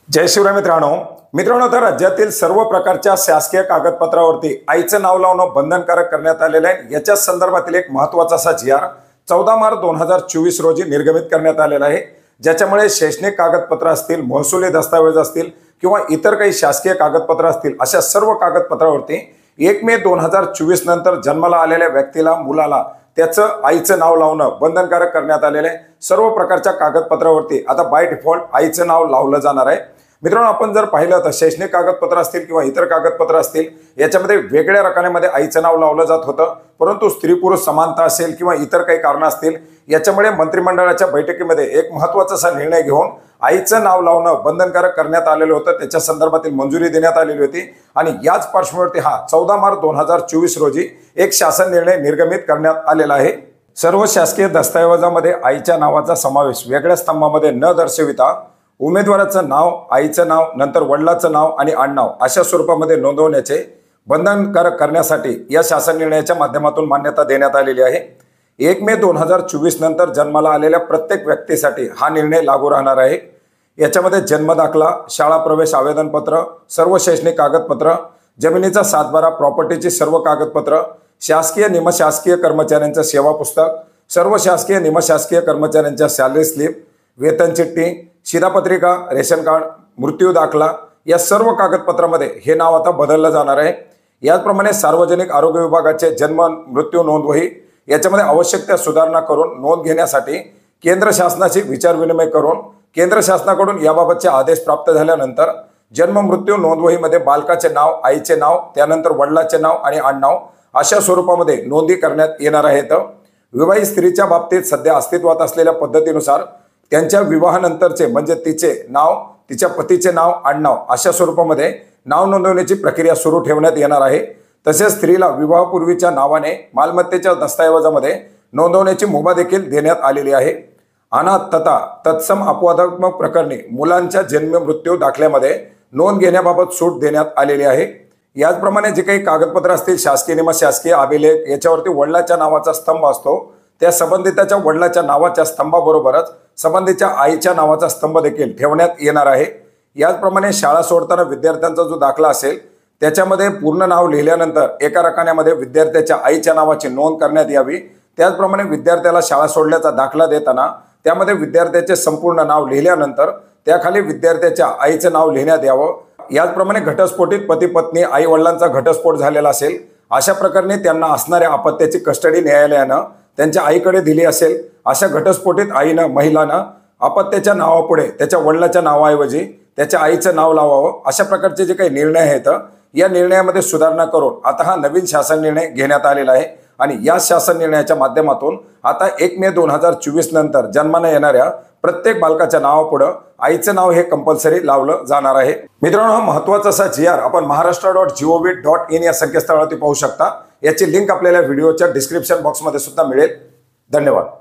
जय शिवराय मित्रांनो, आता राज्यातील सर्व प्रकारच्या शासकीय कागदपत्रावरती आईचं नाव लावणं बंधनकारक करण्यात आलेलं आहे। याच्या संदर्भातील एक महत्त्वाचा असा जी.आर. 14 मार्च 2024 रोजी निर्गमित करण्यात आलेला आहे, ज्याच्यामुळे शैक्षणिक कागदपत्र असतील, महसुली दस्तावेज असतील किंवा इतर काही शासकीय कागदपत्र असतील, अशा सर्व कागदपत्रावरती 1 मे 2024 नंतर जन्माला आलेल्या व्यक्तीला, मुलाला त्याचं आईचं नाव लावणं बंधनकारक करण्यात आलेलं आहे। सर्व प्रकारच्या कागदपत्रावरती आता बाय डिफॉल्ट आईचं नाव लावलं जाणार आहे। मित्रांनो, आपण जर पाहिलं तर शैक्षणिक कागदपत्र असतील किंवा इतर कागदपत्र असतील, याच्यामध्ये वेगळ्या रकान्यामध्ये आईचं नाव लावलं जात होतं, परंतु स्त्री पुरुष समानता असेल किंवा इतर काही कारणं असतील, याच्यामुळे मंत्रिमंडळाच्या बैठकीमध्ये एक महत्त्वाचा असा निर्णय घेऊन आईचं नाव लावणं बंधनकारक करण्यात आलेलं होतं। त्याच्या संदर्भातील मंजुरी देण्यात आलेली होती आणि याच पार्श्वभूमीवरती 14 मार्च 2024 रोजी एक शासन निर्णय निर्गमित करण्यात आलेला आहे। सर्व शासकीय दस्तावेजामध्ये आईच्या नावाचा समावेश वेगळ्या स्तंभामध्ये न दर्शविता उमेदवाराचं नाव, आईचं नाव, नंतर वडिलांचं नाव आणि आडनाव अशा स्वरूपामध्ये नोंदवण्याचे बंधनकारक करण्यासाठी या शासन निर्णयाच्या माध्यमातून मान्यता देण्यात आलेली आहे। 1 मे 2024 नंतर जन्माला आलेल्या प्रत्येक व्यक्तीसाठी हा निर्णय लागू राहणार आहे। याच्यामध्ये जन्म दाखला, शाळा प्रवेश आवेदनपत्र, सर्व शैक्षणिक कागदपत्र, जमिनीचा सातबारा, प्रॉपर्टीची सर्व कागदपत्र, शासकीय निमशासकीय कर्मचाऱ्यांचं सेवा पुस्तक, सर्व शासकीय निमशासकीय कर्मचाऱ्यांच्या सॅलरी स्लिप, वेतन चिठ्ठी, शिधापत्रिका, रेशन कार्ड, मृत्यू दाखला या सर्व कागदपत्रामध्ये हे नाव आता बदललं जाणार आहे। याचप्रमाणे सार्वजनिक आरोग्य विभागाचे जन्म मृत्यू नोंदवही याच्यामध्ये आवश्यक त्या सुधारणा करून नोंद घेण्यासाठी केंद्र शासनाशी विचारविनिमय करून केंद्र शासनाकडून याबाबतचे आदेश प्राप्त झाल्यानंतर जन्म मृत्यू नोंदवहीमध्ये बालकाचे नाव, आईचे नाव, त्यानंतर वडिलांचे नाव आणि आडनाव अशा स्वरूपामध्ये नोंदी करण्यात येणार आहेत। विवाहित स्त्रीच्या बाबतीत सध्या अस्तित्वात असलेल्या पद्धतीनुसार त्यांच्या विवाहानंतरचे म्हणजे तिचे नाव, तिच्या पतीचे नाव, आडनाव अशा स्वरूपामध्ये नाव नोंदवण्याची प्रक्रिया सुरू ठेवण्यात येणार आहे। तसेच स्त्रीला विवाहापूर्वीच्या नावाने मालमत्तेच्या दस्तऐवजामध्ये नोंदवण्याची मुभा देखील देण्यात आलेली आहे। अनाथ तथा तत्सम अपवादात्मक प्रकरणी मुलांच्या जन्म मृत्यू दाखल्यामध्ये नोंद घेण्याबाबत सूट देण्यात आलेली आहे। याचप्रमाणे जे काही कागदपत्र असतील, शासकीय निमशासकीय अभिलेख, याच्यावरती वडिलांच्या नावाचा स्तंभ असतो, त्या संबंधिताच्या वडिलांच्या नावाच्या स्तंभाबरोबरच संबंधीच्या आईच्या नावाचा स्तंभ देखील ठेवण्यात येणार आहे। याचप्रमाणे शाळा सोडताना विद्यार्थ्यांचा जो दाखला असेल, त्याच्यामध्ये पूर्ण नाव लिहिल्यानंतर एका रकान्यामध्ये विद्यार्थ्याच्या आईच्या नावाची नोंद करण्यात यावी। त्याचप्रमाणे विद्यार्थ्याला शाळा सोडल्याचा दाखला देताना त्यामध्ये विद्यार्थ्याचे संपूर्ण नाव लिहिल्यानंतर त्याखाली विद्यार्थ्याच्या आईचं नाव लिहिण्यात यावं। याचप्रमाणे घटस्फोटित पती पत्नी आई वडिलांचा घटस्फोट झालेला असेल, अशा प्रकरणी त्यांना असणाऱ्या अपत्याची कस्टडी न्यायालयानं त्यांच्या आईकडे दिली असेल, अशा घटस्फोटित आईनं, महिलानं अपत्याच्या नावापुढे त्याच्या वडिलांच्या नावाऐवजी त्याच्या आईचं नाव लावावं। अशा प्रकारचे जे काही निर्णय आहेत, या निर्णयामध्ये सुधारणा करून आता हा नवीन शासन निर्णय घेण्यात आलेला आहे आणि या शासन निर्णयाच्या माध्यमातून आता 1 मे 2024 नंतर जन्माला येणाऱ्या प्रत्येक बालकाच्या नावापुढे आईचं नाव हे कंपल्सरी लावलं जाणार आहे। मित्रांनो, हा महत्त्वाचा असा जी.आर. आपण maharashtra.gov.in या संकेतस्थळावरती पाहू शकता। याची लिंक आपल्याला व्हिडिओच्या डिस्क्रिप्शन बॉक्समध्ये सुद्धा मिळेल। धन्यवाद।